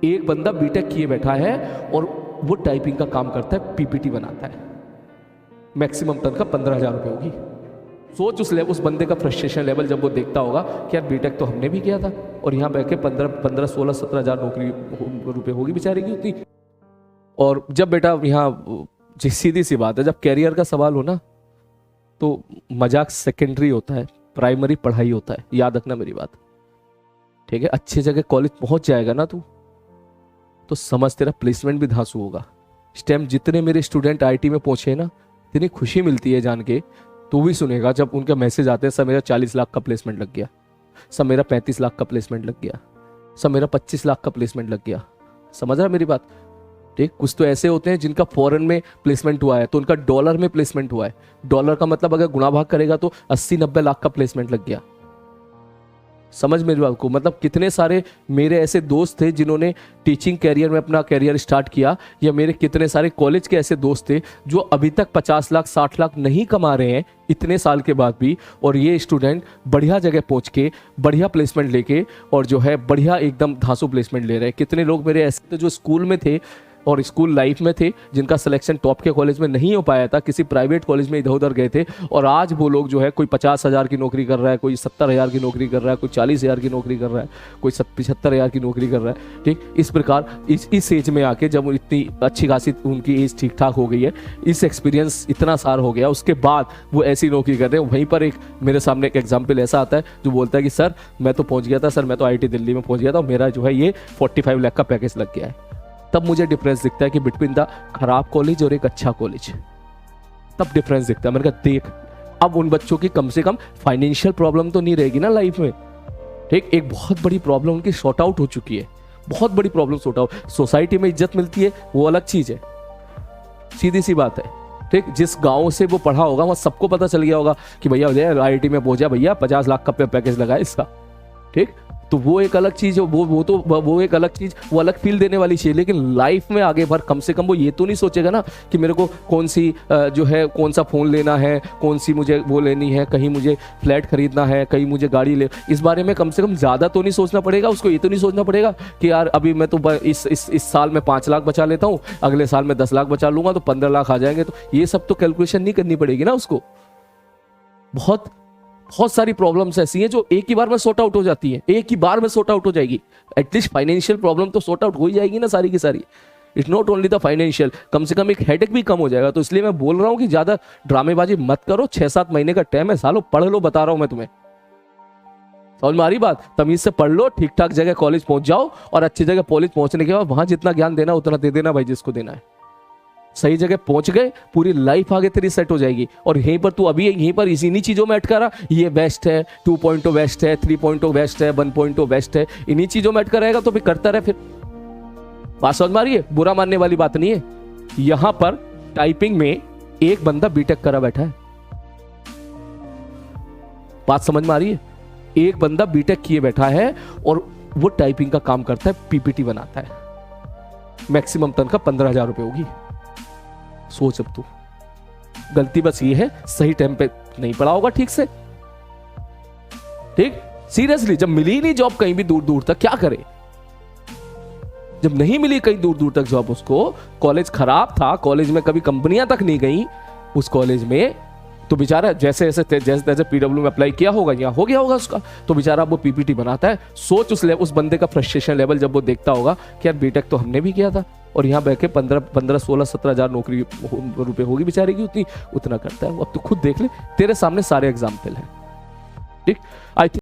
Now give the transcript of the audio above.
एक बंदा बीटेक किए बैठा है और वो टाइपिंग का काम करता है, पीपीटी बनाता है, मैक्सिमम तनख्वाह 15,000 रुपये होगी। सोच उस बंदे का फ्रस्ट्रेशन लेवल जब वो देखता होगा कि यार बीटेक तो हमने भी किया था और यहाँ बैठ के 15, 16, 17,000 नौकरी रुपये होगी बेचारे की उतनी। और जब बेटा यहाँ सीधी सी बात है, जब कैरियर का सवाल हो ना तो मजाक सेकेंडरी होता है, प्राइमरी पढ़ाई होता है, याद रखना मेरी बात, ठीक है। अच्छी जगह कॉलेज पहुंच जाएगा ना तू तो समझ तेरा प्लेसमेंट भी धांसू होगा। इस टाइम जितने मेरे स्टूडेंट आईटी में पहुंचे ना, इतनी खुशी मिलती है जान के, तू भी सुनेगा जब उनके मैसेज आते हैं, सर मेरा 40 लाख का प्लेसमेंट लग गया, सर मेरा 35 लाख का प्लेसमेंट लग गया, सर मेरा 25 लाख का प्लेसमेंट लग गया। समझ रहा मेरी बात, ठीक। कुछ तो ऐसे होते हैं जिनका फॉरेन में प्लेसमेंट हुआ है तो उनका डॉलर में प्लेसमेंट हुआ है। डॉलर का मतलब अगर गुणा भाग करेगा तो 80-90 लाख का प्लेसमेंट लग गया। समझ मेरी बात को, मतलब कितने सारे मेरे ऐसे दोस्त थे जिन्होंने टीचिंग कैरियर में अपना कैरियर स्टार्ट किया, या मेरे कितने सारे कॉलेज के ऐसे दोस्त थे जो अभी तक 50 लाख 60 लाख नहीं कमा रहे हैं इतने साल के बाद भी, और ये स्टूडेंट बढ़िया जगह पहुंच के बढ़िया प्लेसमेंट लेके और जो है बढ़िया एकदम धांसू प्लेसमेंट ले रहे हैं। कितने लोग मेरे ऐसे थे जो स्कूल में थे और स्कूल लाइफ में थे, जिनका सिलेक्शन टॉप के कॉलेज में नहीं हो पाया था, किसी प्राइवेट कॉलेज में इधर उधर गए थे, और आज वो लोग जो है कोई 50,000 की नौकरी कर रहा है, कोई 70,000 की नौकरी कर रहा है, कोई 40,000 की नौकरी कर रहा है, कोई 75,000 की नौकरी कर रहा है, ठीक। इस प्रकार इस एज में आके जब इतनी अच्छी खासी उनकी एज ठीक ठाक हो गई है, इस एक्सपीरियंस इतना सार हो गया, उसके बाद वो ऐसी नौकरी कर रहे हैं। वहीं पर एक मेरे सामने एक एग्जाम्पल ऐसा आता है जो बोलता है कि सर मैं तो पहुंच गया था, सर मैं तो IIT दिल्ली में पहुंच गया था और मेरा जो है ये 45 लाख का पैकेज लग गया है। तब मुझे डिफरेंस दिखता है कि बिटवीन द खराब कॉलेज और एक अच्छा कॉलेज, तब डिफरेंस दिखता है। मैंने कहा देख, अब उन बच्चों की कम से कम फाइनेंशियल प्रॉब्लम तो नहीं रहेगी ना लाइफ में, ठीक। एक बहुत बड़ी प्रॉब्लम उनकी सॉर्ट आउट हो चुकी है, बहुत बड़ी प्रॉब्लम सॉर्ट आउट। सोसाइटी में इज्जत मिलती है वो अलग चीज है, सीधी सी बात है, ठीक। जिस गांव से वो पढ़ा होगा वहां सबको पता चल गया होगा कि भैया IIT में पहुंचा, भैया 50 लाख का पैकेज लगा इसका, ठीक। तो वो एक अलग चीज है, वो एक अलग चीज, वो अलग फील देने वाली चीज। लेकिन लाइफ में आगे भर कम से कम वो ये तो नहीं सोचेगा ना कि मेरे को कौन सी जो है कौन सा फोन लेना है, कौन सी मुझे वो लेनी है, कहीं मुझे फ्लैट खरीदना है, कहीं मुझे गाड़ी ले, इस बारे में कम से कम ज्यादा तो नहीं सोचना पड़ेगा उसको। ये तो नहीं सोचना पड़ेगा कि यार अभी मैं तो इस साल में 5 लाख बचा लेता हूँ, अगले साल में 10 लाख बचा लूंगा तो 15 लाख आ जाएंगे। तो ये सब तो कैलकुलेशन नहीं करनी पड़ेगी ना उसको। बहुत सारी प्रॉब्लम्स ऐसी हैं जो एक ही बार में सॉर्ट आउट हो जाती है, एक ही बार में सॉर्ट आउट हो जाएगी। एटलीस्ट फाइनेंशियल प्रॉब्लम तो सॉर्ट आउट हो ही जाएगी ना सारी की सारी। It's not only the financial, कम से कम एक हेडेक भी कम हो जाएगा। तो इसलिए मैं बोल रहा हूं कि ज्यादा ड्रामेबाजी मत करो, 6-7 महीने का टाइम है, सालों पढ़ लो, बता रहा हूं मैं तुम्हें। समझ में आ रही बात? तमीज से पढ़ लो, ठीक ठाक जगह कॉलेज पहुंच जाओ, और अच्छी जगह कॉलेज पहुंचने के बाद वहां जितना ज्ञान देना उतना दे देना भाई जिसको देना है। सही जगह पहुंच गए, पूरी लाइफ आगे तेरी सेट हो जाएगी। और यहीं पर तू अभी यहीं पर इन्हीं चीजों में अटका रहा, ये बेस्ट है, 2.0 बेस्ट है, 3.0 बेस्ट है, 1.0 बेस्ट है, इन्हीं चीजों में अटका रहेगा तो फिर करता रहे। फिर बात समझ में आ रही है? बुरा मानने वाली बात नहीं है। यहां पर टाइपिंग में एक बंदा बीटेक करा बैठा है, बात समझ में आ रही है? एक बंदा बीटेक किए बैठा है और वो टाइपिंग का काम करता है, पीपीटी बनाता है, मैक्सिमम तनख्वाह 15,000 रुपये होगी। सोच अब तू, गलती बस ये है सही टाइम पे नहीं पढ़ा होगा ठीक से, ठीक। सीरियसली जब मिली नहीं जॉब कहीं भी दूर दूर तक, क्या करे? जब नहीं मिली कहीं दूर दूर तक जॉब उसको, कॉलेज खराब था, कॉलेज में कभी कंपनियां तक नहीं गई उस कॉलेज में, तो बेचारा जैसे PW में अप्लाई किया होगा, यहाँ हो गया होगा उसका, तो बेचारा वो पीपीटी बनाता है। सोच उस बंदे का फ्रस्ट्रेशन लेवल जब वो देखता होगा कि यार बीटेक तो हमने भी किया था और यहाँ बैठ के 15, 16, 17,000 नौकरी रुपये होगी बेचारे की उतनी, उतना करता है। अब तो खुद देख ले, तेरे सामने सारे एग्जाम्पल हैं, ठीक। आई